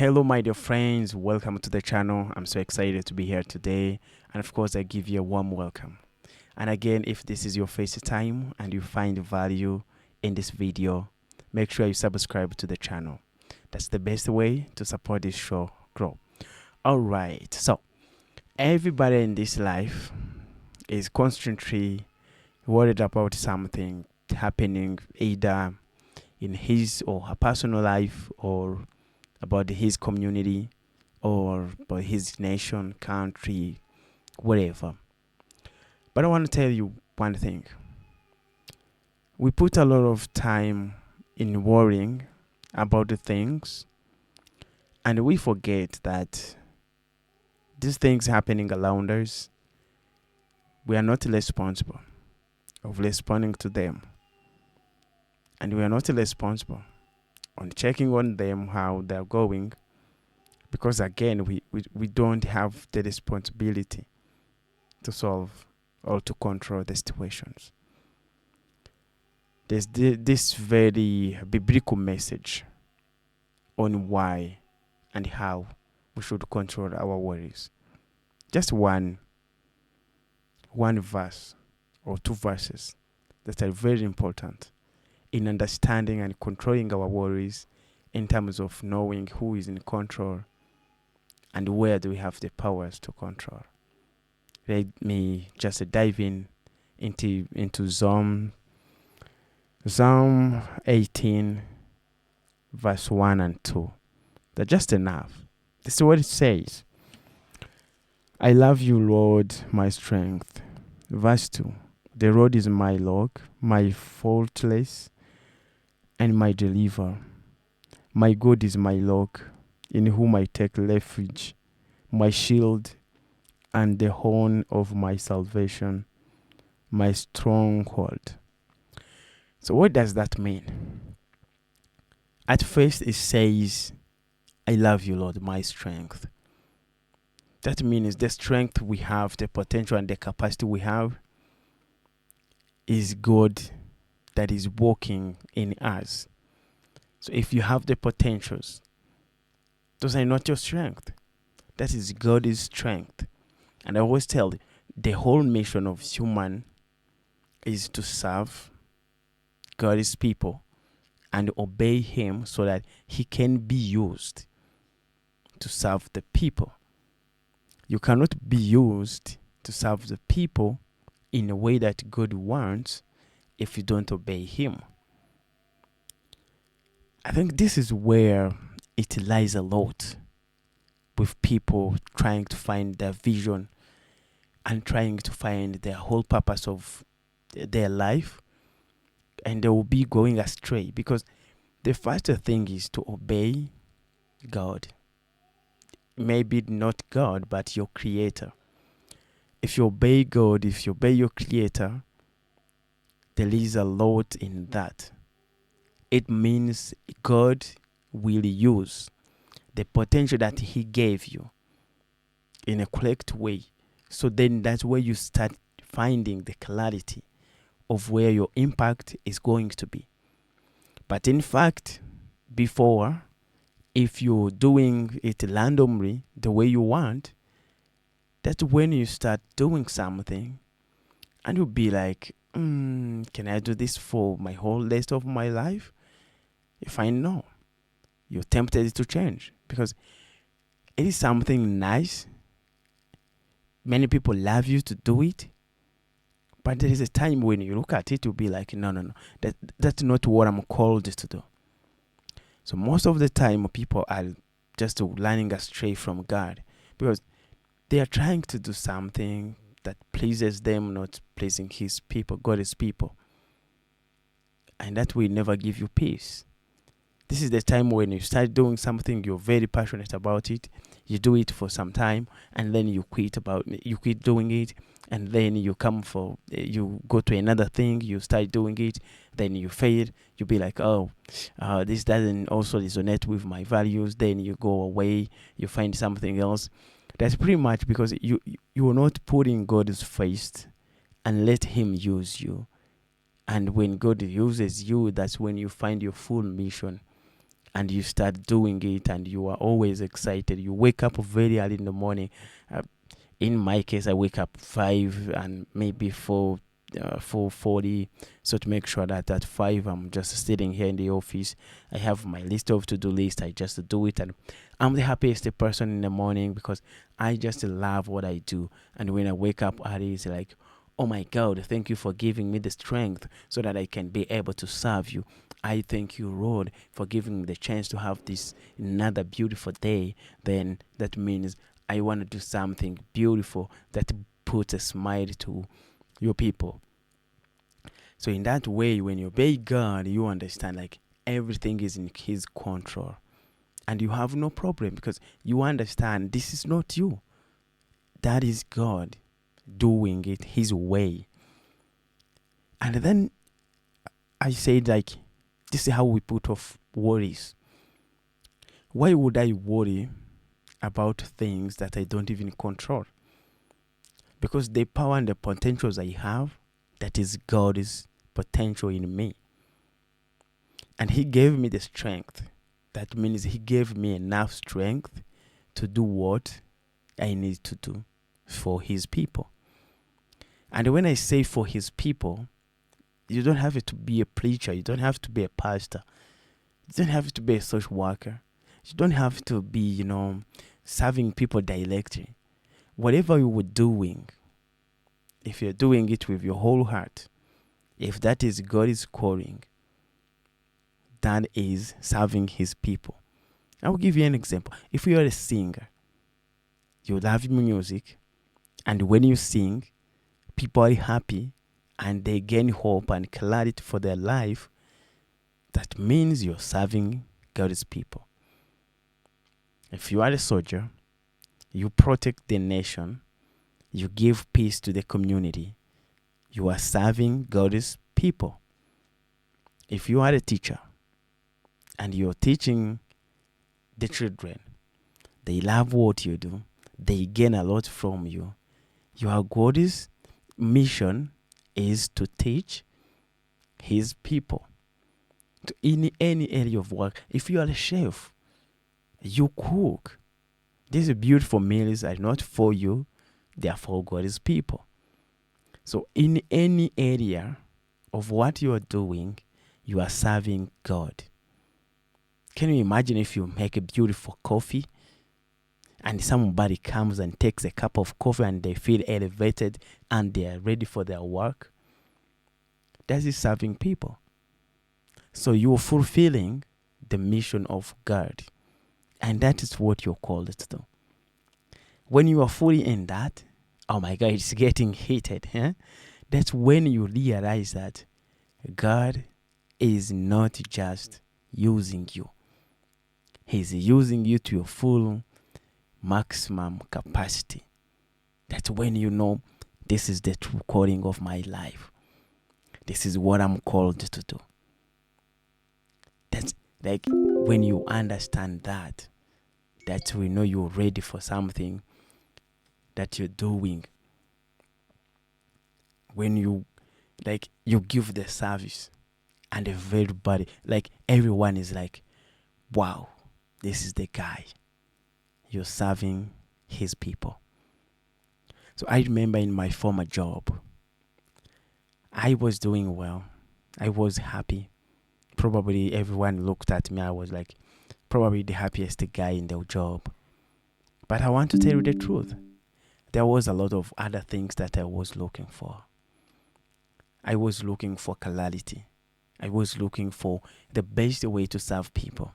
Hello, my dear friends. Welcome to the channel. I'm so excited to be here today. And of course, I give you a warm welcome. And again, if this is your first time and you find value in this video, make sure you subscribe to the channel. That's the best way to support this show grow. All right. So, everybody in this life is constantly worried about something happening either in his or her personal life or about his community or about his nation, country, whatever. But I want to tell you one thing. We put a lot of time in worrying about the things, and we forget that these things happening around us, we are not responsible of responding to them. And we are not responsible on checking on them, how they're going, because again, we don't have the responsibility to solve or to control the situations. There's this very biblical message on why and how we should control our worries. Just one verse or two verses that are very important in understanding and controlling our worries in terms of knowing who is in control and where do we have the powers to control. Let me just dive into Psalm 18, verse 1 and 2. That's just enough. This is what it says. I love you, Lord, my strength. Verse 2. The Lord is my rock, my fortress, and my deliverer. My God is my rock, in whom I take refuge, my shield, and the horn of my salvation, my stronghold. So what does that mean? At first it says, I love you, Lord, my strength. That means the strength we have, the potential and the capacity we have is God that is working in us. So if you have the potentials, those are not your strength. That is God's strength. And I always tell you, the whole mission of human is to serve God's people and obey him so that he can be used to serve the people. You cannot be used to serve the people in a way that God wants if you don't obey him. I think this is where it lies a lot with people trying to find their vision and trying to find their whole purpose of their life, and they will be going astray because the first thing is to obey God. Maybe not God, but your creator. If you obey God, if you obey your creator, there is a lot in that. It means God will use the potential that he gave you in a correct way. So then that's where you start finding the clarity of where your impact is going to be. But in fact, before, if you're doing it randomly the way you want, that's when you start doing something and you'll be like, can I do this for my whole rest of my life? You find no. You're tempted to change because it is something nice. Many people love you to do it. But there is a time when you look at it, you'll be like, no. That's not what I'm called to do. So most of the time, people are just running astray from God because they are trying to do something that pleases them, not pleasing his people, God's people. And that will never give you peace. This is the time when you start doing something, you're very passionate about it. You do it for some time, and then you quit doing it, and then you go to another thing, you start doing it, then you fail. You be like, this doesn't also resonate with my values. Then you go away, you find something else. That's pretty much because you're not putting God's first and let him use you. And when God uses you, that's when you find your full mission and you start doing it, and you are always excited. You wake up very early in the morning. uh, in my case, I wake up 5 and maybe 4, 4:40, so to make sure that at 5 I'm just sitting here in the office. I have my list of to-do list. I just do it, and I'm the happiest person in the morning because I just love what I do. And when I wake up early, it's like, oh my God, thank you for giving me the strength so that I can be able to serve you. I thank you, Lord, for giving me the chance to have this another beautiful day. Then that means I want to do something beautiful that puts a smile to your people. So in that way, when you obey God, you understand like everything is in His control, and you have no problem because you understand this is not you. That is God doing it His way. And then I said like, this is how we put off worries. Why would I worry about things that I don't even control? Because the power and the potentials I have, that is God's potential in me. And He gave me the strength. That means He gave me enough strength to do what I need to do for His people. And when I say for His people, you don't have to be a preacher. You don't have to be a pastor. You don't have to be a social worker. You don't have to be, serving people directly. Whatever you were doing, if you're doing it with your whole heart, if that is God's calling, that is serving His people. I will give you an example. If you are a singer, you love music, and when you sing, people are happy and they gain hope and clarity for their life. That means you're serving God's people. If you are a soldier, you protect the nation, you give peace to the community, you are serving God's people. If you are a teacher and you're teaching the children, they love what you do, they gain a lot from you. Your God's mission is to teach His people. In any area of work, if you are a chef, you cook. These beautiful meals are not for you, they are for God's people. So in any area of what you are doing, you are serving God. Can you imagine if you make a beautiful coffee and somebody comes and takes a cup of coffee and they feel elevated and they are ready for their work? That is serving people. So you are fulfilling the mission of God. And that is what you're called to do. When you are fully in that, oh my God, it's getting heated. That's when you realize that God is not just using you. He's using you to your full maximum capacity. That's when you know this is the true calling of my life. This is what I'm called to do. That's like when you understand that, that's when you know you're ready for something that you're doing. When you give the service and everybody, everyone is like, wow, this is the guy. You're serving His people. So I remember in my former job, I was doing well. I was happy. Probably everyone looked at me. I was like probably the happiest guy in the job. But I want to tell you the truth. There was a lot of other things that I was looking for. I was looking for clarity. I was looking for the best way to serve people.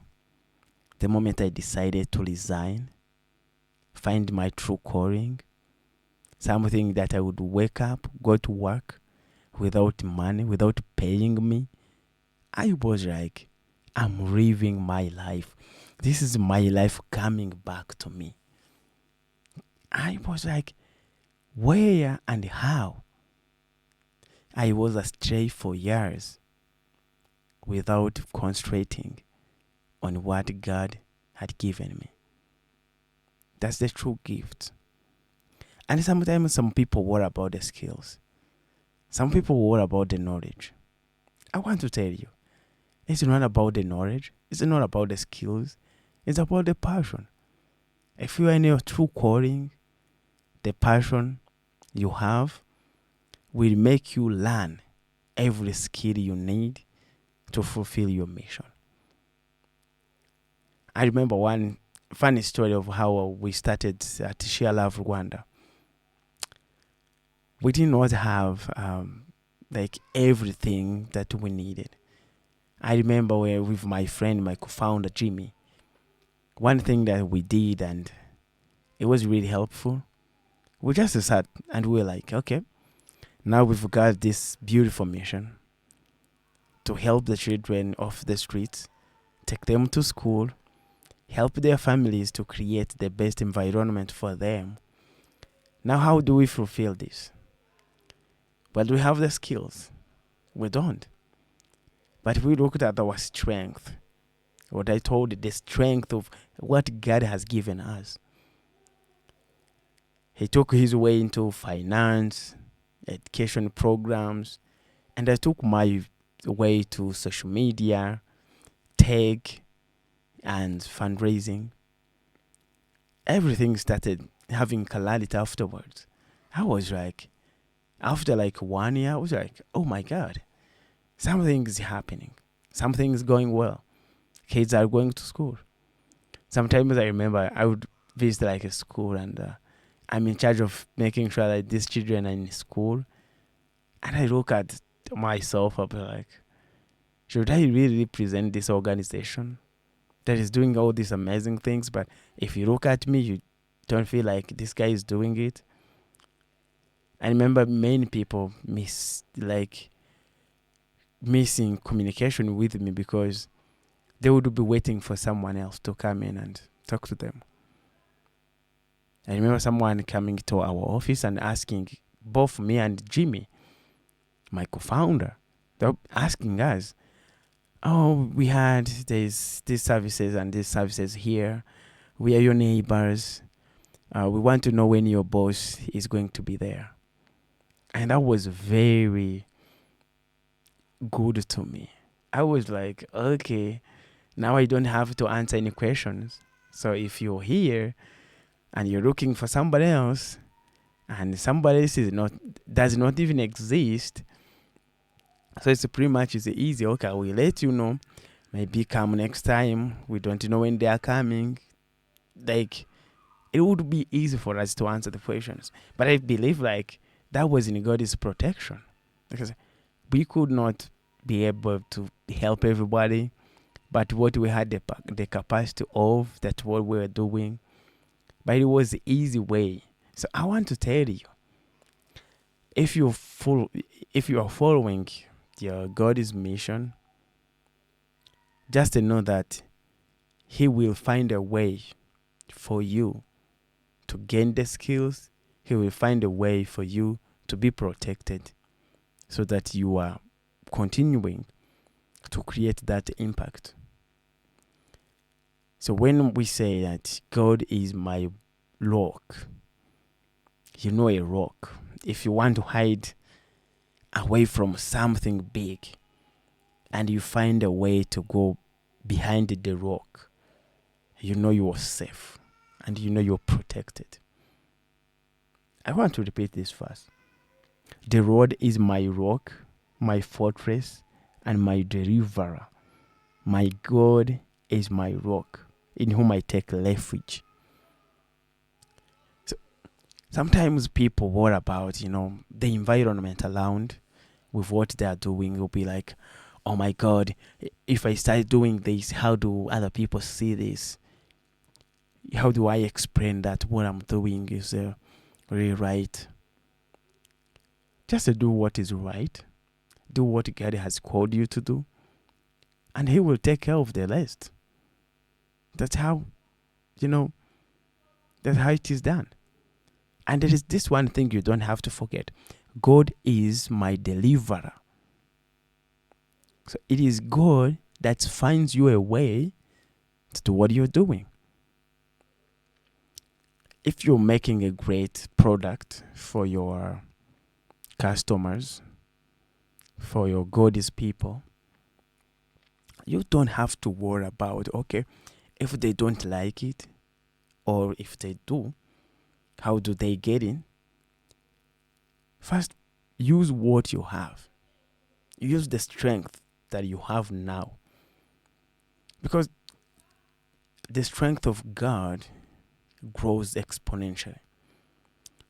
The moment I decided to resign, find my true calling, something that I would wake up, go to work without money, without paying me, I was like, I'm living my life. This is my life coming back to me. I was like, where and how? I was astray for years without concentrating on what God had given me. That's the true gift. And sometimes some people worry about the skills. Some people worry about the knowledge. I want to tell you, It's not about the knowledge. It's not about the skills. It's about the passion. If you are in your true calling, the passion you have will make you learn every skill you need to fulfill your mission. I remember one funny story of how we started at Share Love Rwanda. We did not have like everything that we needed. I remember where with my friend, my co-founder Jimmy, one thing that we did, and it was really helpful. We just sat and we were like, okay, now we've got this beautiful mission to help the children off the streets, take them to school, help their families to create the best environment for them. Now, how do we fulfill this? Well, do we have the skills? We don't. But we looked at our strength. What I told you, the strength of what God has given us. He took his way into finance, education programs, and I took my way to social media, tech, and fundraising. Everything started having clarity afterwards. I was like, after like 1 year, I was like, oh my God, something is happening. Something is going well. Kids are going to school. Sometimes I remember I would visit like a school and I'm in charge of making sure that these children are in school. And I look at myself, I'll be like, should I really represent this organization that is doing all these amazing things? But if you look at me, you don't feel like this guy is doing it. I remember many people missing communication with me because they would be waiting for someone else to come in and talk to them. I remember someone coming to our office and asking both me and Jimmy, my co-founder, they were asking us, oh, we had these services and these services here. We are your neighbors. We want to know when your boss is going to be there. And that was very good to me. I was like, okay, now I don't have to answer any questions. So if you're here and you're looking for somebody else and somebody else does not even exist, so it's pretty much easy. Okay, we'll let you know. Maybe come next time. We don't know when they are coming. Like, it would be easy for us to answer the questions. But I believe like that was in God's protection, because we could not be able to help everybody, but what we had the capacity of, that's what we were doing. But it was the easy way. So I want to tell you, if you are following your God's mission, just to know that He will find a way for you to gain the skills. He will find a way for you to be protected, so that you are continuing to create that impact. So when we say that God is my rock, a rock. If you want to hide away from something big and you find a way to go behind the rock, you are safe and you're protected. I want to repeat this first. The Lord is my rock, my fortress, and my deliverer. My God is my rock, in whom I take refuge. So sometimes people worry about, the environment around with what they are doing. Will be like, oh my God, if I start doing this, how do other people see this? How do I explain that what I'm doing is really right? Just to do what is right. Do what God has called you to do. And He will take care of the rest. That's how, that's how it is done. And there is this one thing you don't have to forget. God is my deliverer. So it is God that finds you a way to do what you're doing. If you're making a great product for your customers, for your God's people, You don't have to worry about, okay, if they don't like it, or if they do, how do they get in? First, use what you have. Use the strength that you have now. Because the strength of God grows exponentially.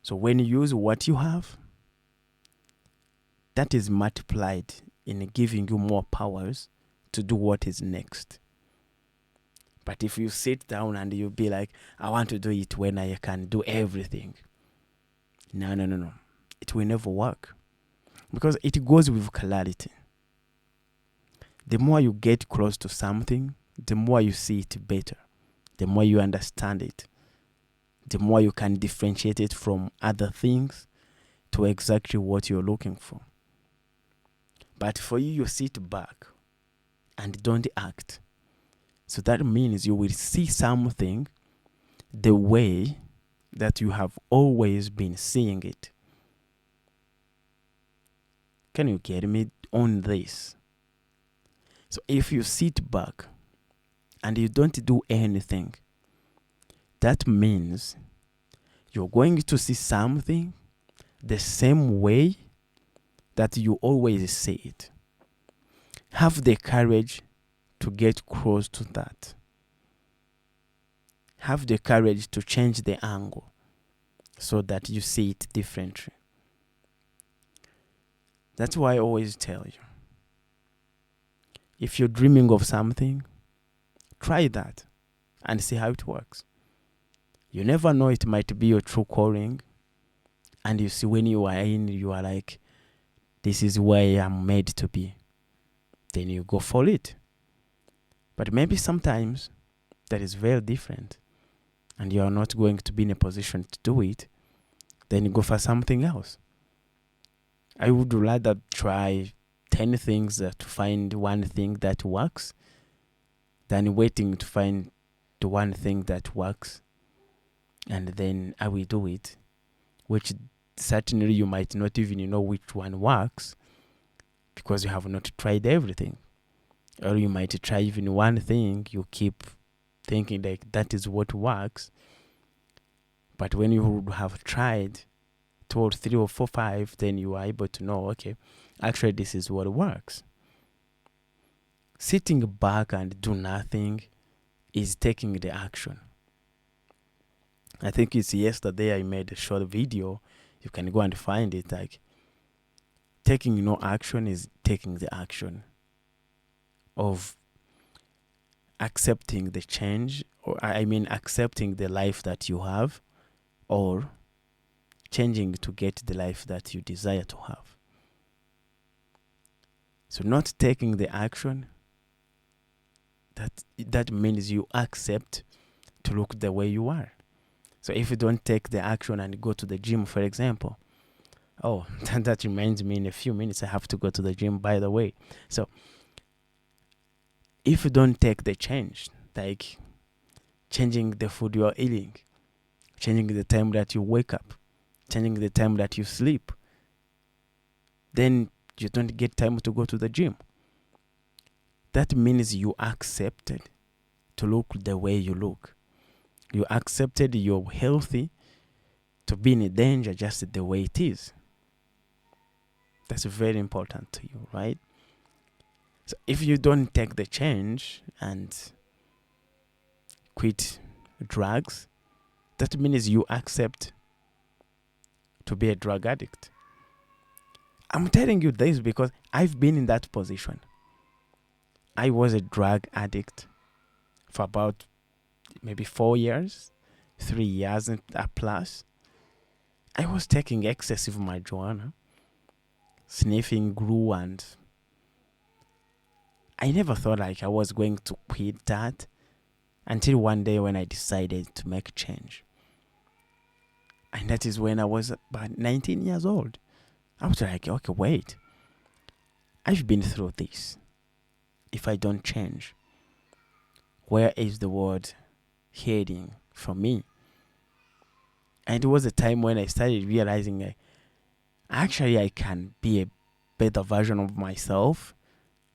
So when you use what you have, that is multiplied in giving you more powers to do what is next. But if you sit down and you be like, I want to do it when I can do everything. No. It will never work. Because it goes with clarity. The more you get close to something, the more you see it better. The more you understand it. The more you can differentiate it from other things to exactly what you're looking for. But for you sit back and don't act. So that means you will see something the way that you have always been seeing it. Can you get me on this? So if you sit back and you don't do anything, that means you're going to see something the same way that you always see it. Have the courage to get close to that. Have the courage to change the angle so that you see it differently. That's why I always tell you, if you're dreaming of something, try that and see how it works. You never know, it might be your true calling. And you see, when you are in, you are like, this is where I'm made to be. Then you go for it. But maybe sometimes that is very different and you are not going to be in a position to do it. Then you go for something else. I would rather try 10 things to find one thing that works than waiting to find the one thing that works and then I will do it, which certainly you might not even know which one works because you have not tried everything. Or you might try even one thing, you keep thinking like that is what works. But when you would have tried 2 or 3 or 4, 5, then you are able to know, okay, actually this is what works. Sitting back and do nothing is taking the action. I think it's yesterday I made a short video. You can go and find it. Like, taking no action is taking the action of accepting the change, or accepting the life that you have, or changing to get the life that you desire to have. So not taking the action, that means you accept to look the way you are. So if you don't take the action and go to the gym, for example, that reminds me, in a few minutes I have to go to the gym, by the way. So if you don't take the change, like changing the food you are eating, changing the time that you wake up, changing the time that you sleep, then you don't get time to go to the gym. That means you accepted to look the way you look. You accepted you're healthy to be in danger just the way it is. That's very important to you, right? So if you don't take the change and quit drugs, that means you accept to be a drug addict. I'm telling you this because I've been in that position. I was a drug addict for about maybe 4 years, 3 years and plus. I was taking excessive marijuana, sniffing glue, and I never thought like I was going to quit that until one day when I decided to make a change. And that is when I was about 19 years old. I was like, okay, wait. I've been through this. If I don't change, where is the world heading for me? And it was a time when I started realizing actually I can be a better version of myself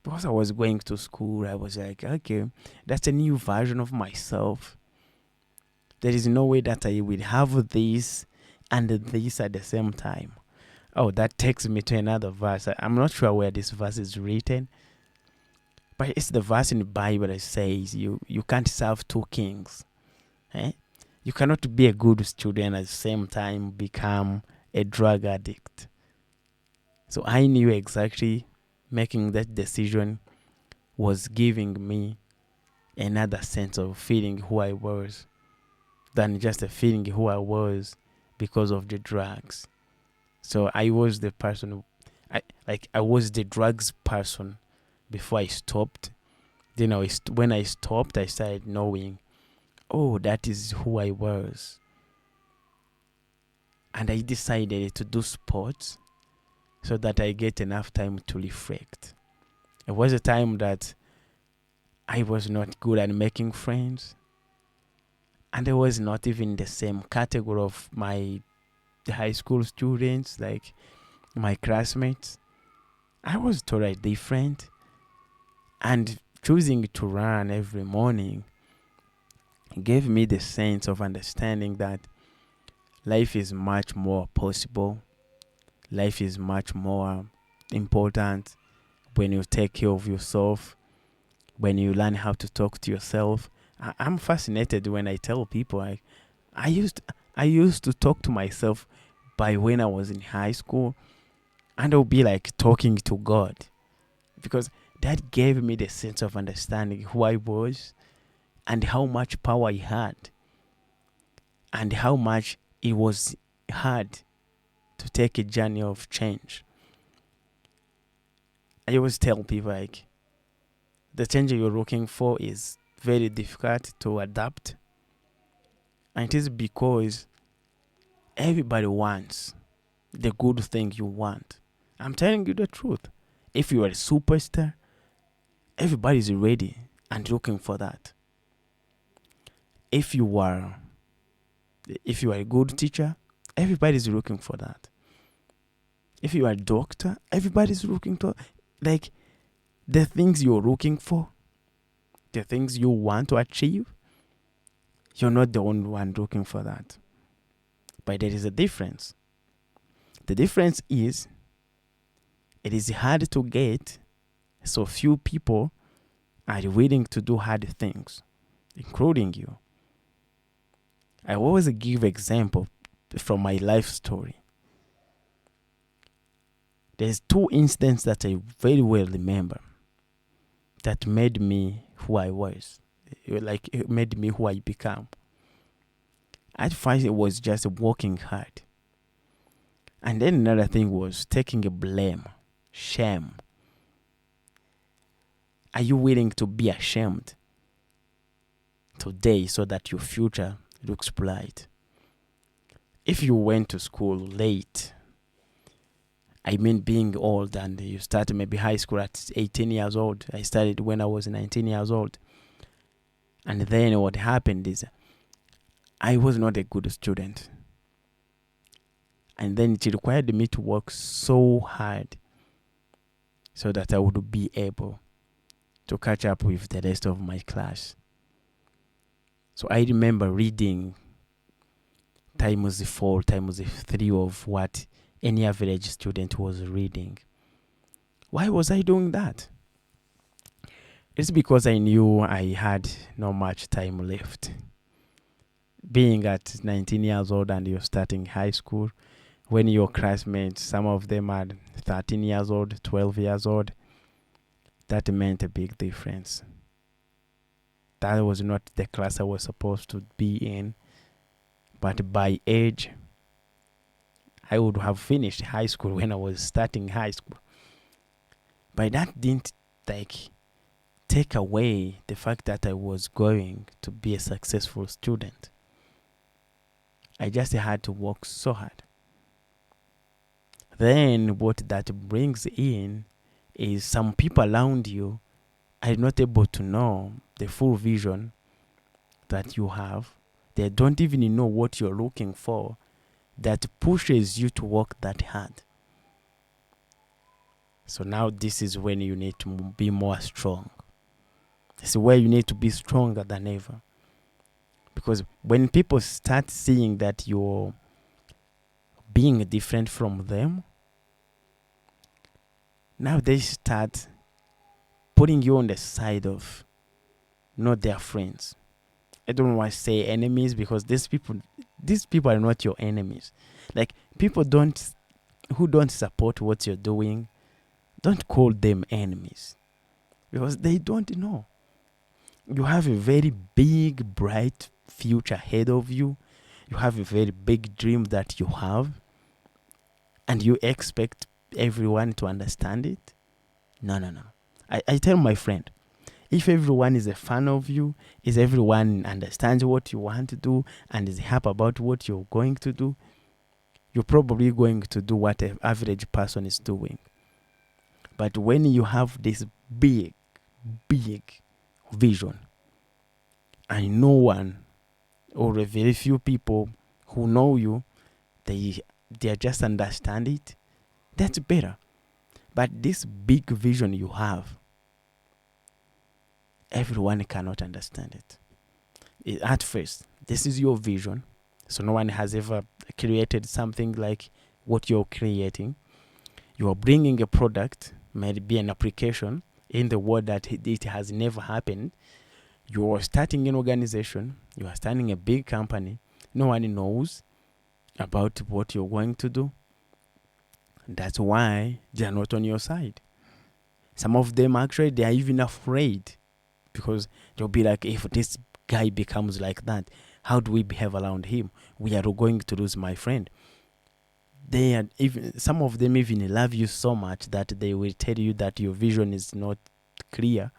because I was going to school, I was like, okay, that's a new version of myself. There is no way that I will have this and this at the same time. Oh, that takes me to another verse. I'm not sure where this verse is written, but it's the verse in the Bible that says you can't serve two kings. Eh? You cannot be a good student at the same time become a drug addict. So I knew exactly making that decision was giving me another sense of feeling who I was than just a feeling who I was because of the drugs. So I was the person I was the drugs person before I stopped. Then when I stopped, I started knowing, oh, that is who I was. And I decided to do sports so that I get enough time to reflect. It was a time that I was not good at making friends, and I was not even the same category of my high school students, like my classmates. I was totally different, and choosing to run every morning gave me the sense of understanding that life is much more possible. Life is much more important when you take care of yourself, when you learn how to talk to yourself. I'm fascinated when I tell people I used I used to talk to myself by when I was in high school, and I'll be like talking to God, because that gave me the sense of understanding who I was and how much power I had and how much it was hard to take a journey of change. I always tell people like the change you're looking for is very difficult to adapt, and it is because everybody wants the good thing you want. I'm telling you the truth. If you are a superstar, everybody's ready and looking for that. If you are if you are a good teacher, everybody's looking for that. If you are a doctor, everybody's looking to, like, the things you're looking for, the things you want to achieve. You're not the only one looking for that. But there is a difference. The difference is it is hard to get, so few people are willing to do hard things, including you. I always give example from my life story. There's two incidents that I very well remember that made me who I was. Like, it made me who I become. At first, it was just working hard. And then another thing was taking a blame, shame. Are you willing to be ashamed today so that your future looks bright? If you went to school late, I mean being old, and you started maybe high school at 18 years old. I started when I was 19 years old. And then what happened is I was not a good student. And then it required me to work so hard so that I would be able to catch up with the rest of my class. So I remember reading times 4, times 3 of what any average student was reading. Why was I doing that? It's because I knew I had not much time left. Being at 19 years old and you're starting high school, when your classmates, some of them are 13 years old, 12 years old, that meant a big difference. That was not the class I was supposed to be in. But by age, I would have finished high school when I was starting high school. But that didn't take away the fact that I was going to be a successful student. I just had to work so hard. Then what that brings in is some people around you are not able to know the full vision that you have. They don't even know what you're looking for, that pushes you to work that hard. So now this is when you need to be more strong. This is where you need to be stronger than ever. Because when people start seeing that you're being different from them, now they start putting you on the side of not their friends. I don't want to say enemies, because these people are not your enemies. Like, people who don't support what you're doing, don't call them enemies, because they don't know. You have a very big, bright future ahead of you. You have a very big dream that you have, and you expect everyone to understand it? No, no, no. I tell my friend, if everyone is a fan of you, if everyone understands what you want to do and is happy about what you're going to do, you're probably going to do what an average person is doing. But when you have this big, big vision, and no one or a very few people who know you, they just understand it, that's better. But this big vision you have, everyone cannot understand it. At first, this is your vision, so no one has ever created something like what you're creating. You are bringing a product, maybe an application, in the world that it has never happened. You are starting an organization, you are starting a big company. No one knows about what you're going to do. That's why they are not on your side. Some of them actually, they are even afraid, because they'll be like, if this guy becomes like that, how do we behave around him? We are going to lose my friend. They are even, some of them even love you so much that they will tell you that your vision is not clear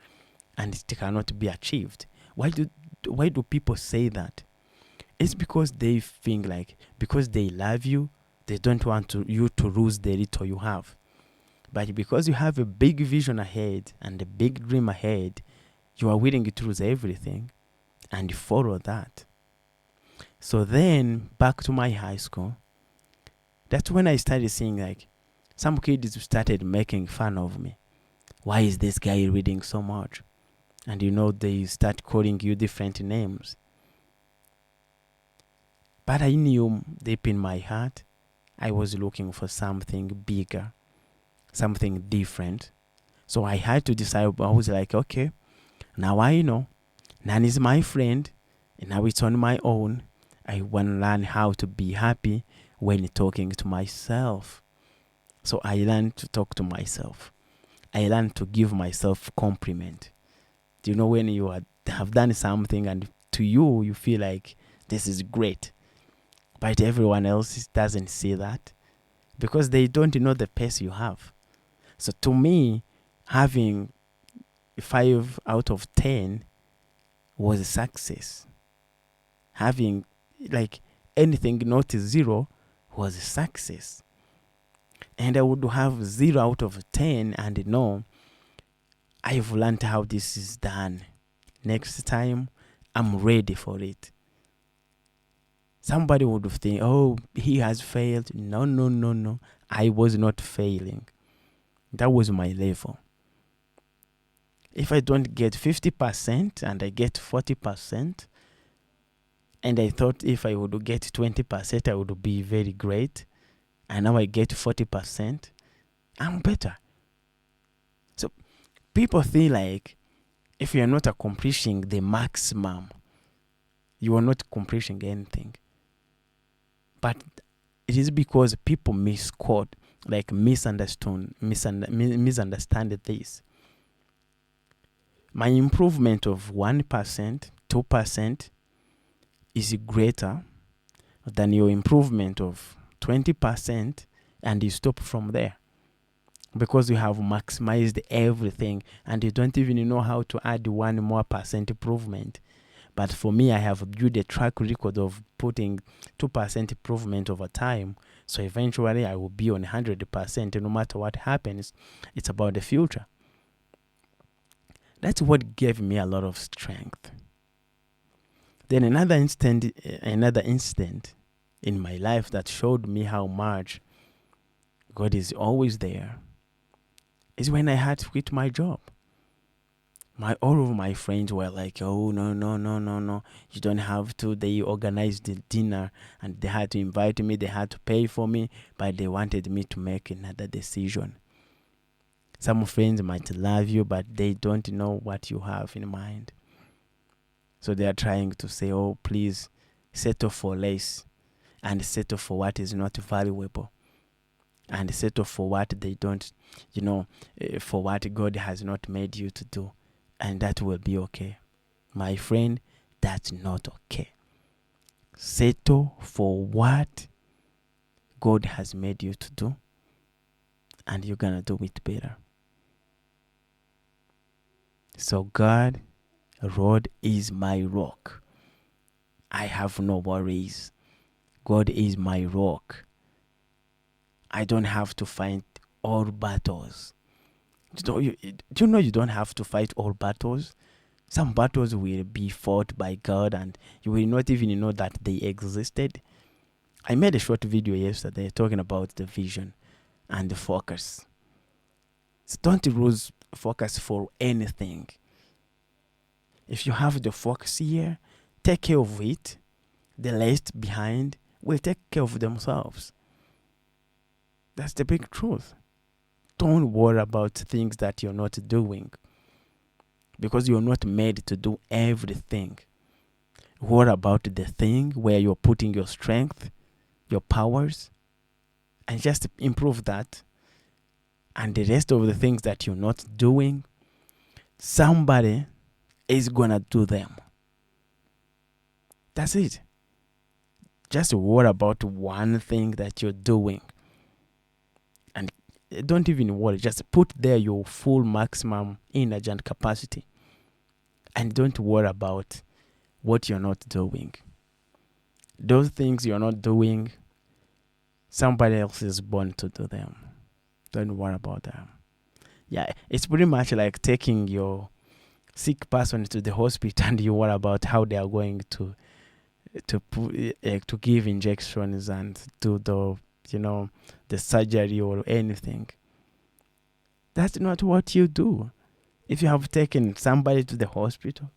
and it cannot be achieved. Why do people say that? It's because they think like, because they love you, they don't want you to lose the little you have. But because you have a big vision ahead and a big dream ahead, you are willing to lose everything and follow that. So then, back to my high school, that's when I started seeing like some kids started making fun of me. Why is this guy reading so much? And they start calling you different names. But I knew deep in my heart, I was looking for something bigger, something different. So I had to decide. I was like, okay, now I know. Nan is my friend, and now it's on my own. I want to learn how to be happy when talking to myself. So I learned to talk to myself. I learned to give myself compliment. Do you know when you have done something and to you feel like this is great, but everyone else doesn't see that because they don't know the pace you have. So to me, having 5 out of 10 was a success. Having like anything not 0 was a success. And I would have 0 out of 10 and know I've learned how this is done. Next time, I'm ready for it. Somebody would think, oh, he has failed. No, no, no, no. I was not failing. That was my level. If I don't get 50% and I get 40%, and I thought if I would get 20%, I would be very great, and now I get 40%, I'm better. So people feel like if you're not accomplishing the maximum, you are not accomplishing anything. But it is because people misquote, like misunderstand this. My improvement of 1%, 2% is greater than your improvement of 20%, and you stop from there. Because you have maximized everything and you don't even know how to add 1 more percent improvement. But for me, I have built a track record of putting 2% improvement over time. So eventually I will be on 100%. No matter what happens, it's about the future. That's what gave me a lot of strength. Then another incident in my life that showed me how much God is always there is when I had to quit my job. All of my friends were like, "Oh, no, no, no, no, no, you don't have to." They organized the dinner and they had to invite me, they had to pay for me, but they wanted me to make another decision. Some friends might love you, but they don't know what you have in mind. So they are trying to say, "Oh, please settle for less and settle for what is not valuable and settle for what they don't, for what God has not made you to do. And that will be okay." My friend, that's not okay. Settle for what God has made you to do, and you're going to do it better. So God, Lord, is my rock. I have no worries. God is my rock. I don't have to fight all battles. Do you know you don't have to fight all battles? Some battles will be fought by God and you will not even know that they existed. I made a short video yesterday talking about the vision and the focus. So don't lose focus for anything. If you have the focus here, take care of it. The rest behind will take care of themselves. That's the big truth. Don't worry about things that you're not doing, because you're not made to do everything. Worry about the thing where you're putting your strength, your powers, and just improve that. And the rest of the things that you're not doing, somebody is gonna do them. That's it. Just worry about one thing that you're doing. And don't even worry. Just put there your full maximum energy and capacity. And don't worry about what you're not doing. Those things you're not doing, somebody else is born to do them. Don't worry about them. Yeah, it's pretty much like taking your sick person to the hospital and you worry about how they are going to give injections and do the surgery or anything. That's not what you do. If you have taken somebody to the hospital,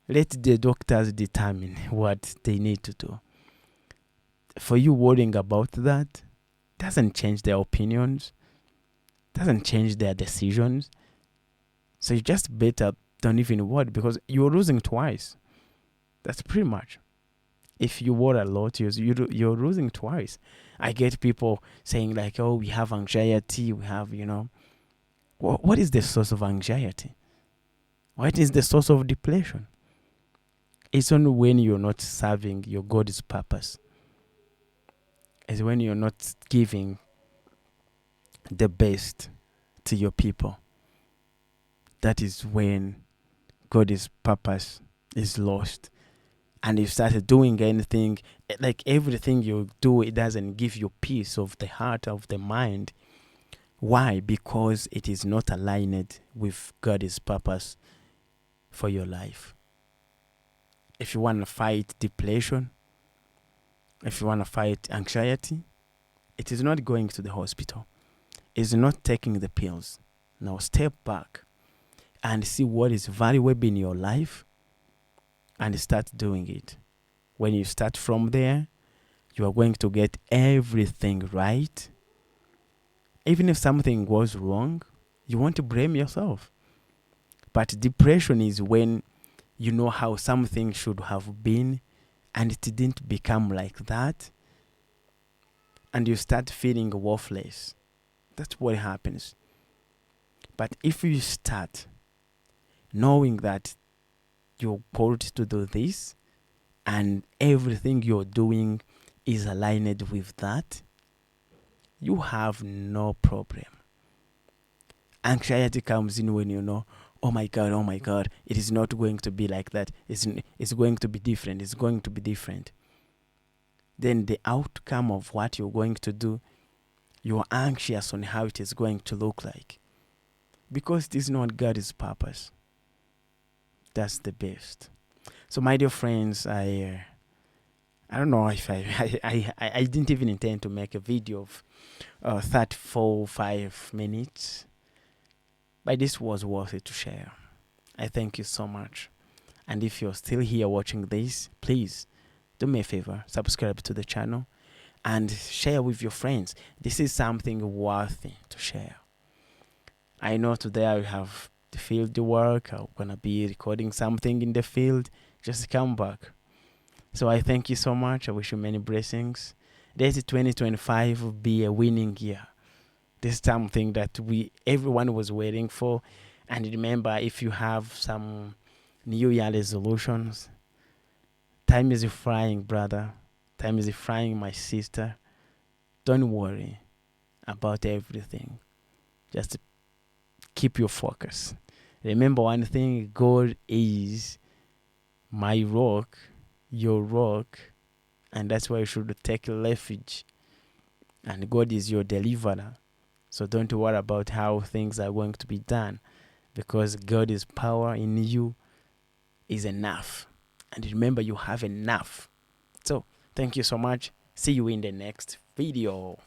let the doctors determine what they need to do. For you worrying about that doesn't change their opinions, doesn't change their decisions. So you just better don't even worry, because you're losing twice. That's pretty much. If you worry a lot, you're losing twice. I get people saying like, "Oh, we have anxiety, we have, what is the source of anxiety? What is the source of depression? It's only when you're not serving your God's purpose. It's when you're not giving the best to your people. That is when God's purpose is lost. And you started doing anything, like everything you do, it doesn't give you peace of the heart, of the mind. Why? Because it is not aligned with God's purpose for your life. If you want to fight depression, if you want to fight anxiety, it is not going to the hospital. It's not taking the pills. Now step back and see what is valuable in your life and start doing it. When you start from there, you are going to get everything right. Even if something goes wrong, you want to blame yourself. But depression is when you know how something should have been and it didn't become like that, and you start feeling worthless. That's what happens. But if you start knowing that you're called to do this and everything you're doing is aligned with that, you have no problem. Anxiety comes in when you know, oh my God, it is not going to be like that. It's going to be different. It's going to be different. Then the outcome of what you're going to do, you're anxious on how it is going to look like. Because it is not God's purpose. That's the best. So my dear friends, I don't know if I didn't even intend to make a video of 34-5 minutes. But this was worth it to share. I thank you so much. And if you're still here watching this, please do me a favor, subscribe to the channel and share with your friends. This is something worthy to share. I know today I have the field work. I'm gonna be recording something in the field. Just come back. So I thank you so much. I wish you many blessings. Let 2025 be a winning year. This is something that everyone was waiting for. And remember, if you have some New Year resolutions, time is flying, brother. Time is flying, my sister. Don't worry about everything. Just keep your focus. Remember one thing, God is my rock, your rock, and that's why you should take refuge. And God is your deliverer. So don't worry about how things are going to be done, because God's power in you is enough. And remember, you have enough. So thank you so much. See you in the next video.